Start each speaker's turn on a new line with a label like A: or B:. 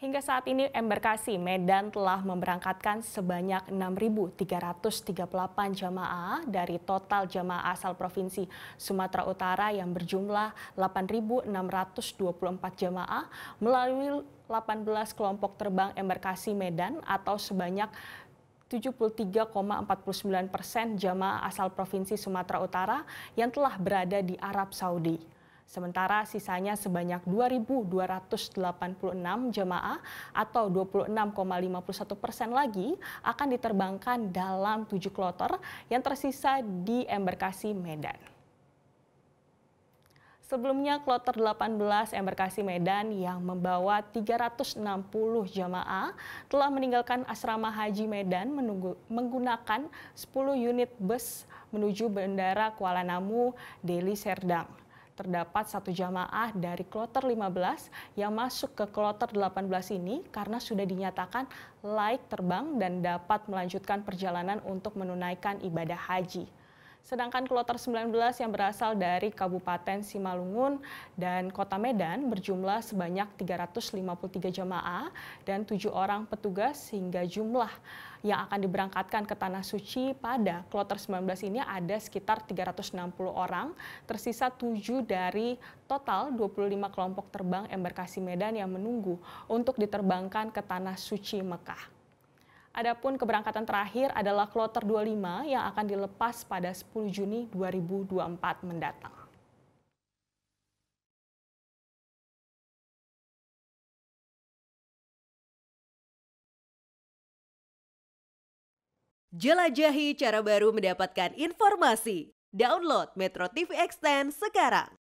A: Hingga saat ini embarkasi Medan telah memberangkatkan sebanyak 6.338 jamaah dari total jamaah asal Provinsi Sumatera Utara yang berjumlah 8.624 jamaah melalui 18 kelompok terbang embarkasi Medan atau sebanyak 73,49% jamaah asal Provinsi Sumatera Utara yang telah berada di Arab Saudi. Sementara sisanya sebanyak 2.286 jamaah atau 26,51% lagi akan diterbangkan dalam 7 kloter yang tersisa di embarkasi Medan. Sebelumnya, kloter 18 embarkasi Medan yang membawa 360 jamaah telah meninggalkan asrama haji Medan menggunakan 10 unit bus menuju Bandara Kuala Namu, Deli Serdang. Terdapat satu jamaah dari kloter 15 yang masuk ke kloter 18 ini karena sudah dinyatakan layak terbang dan dapat melanjutkan perjalanan untuk menunaikan ibadah haji. Sedangkan kloter 19 yang berasal dari Kabupaten Simalungun dan Kota Medan berjumlah sebanyak 353 jamaah dan 7 orang petugas sehingga jumlah yang akan diberangkatkan ke Tanah Suci pada kloter 19 ini ada sekitar 360 orang, tersisa 7 dari total 25 kelompok terbang embarkasi Medan yang menunggu untuk diterbangkan ke Tanah Suci Mekah. Adapun keberangkatan terakhir adalah kloter 25 yang akan dilepas pada 10 Juni 2024 mendatang.
B: Jelajahi cara baru mendapatkan informasi. Download Metro TV Extend sekarang.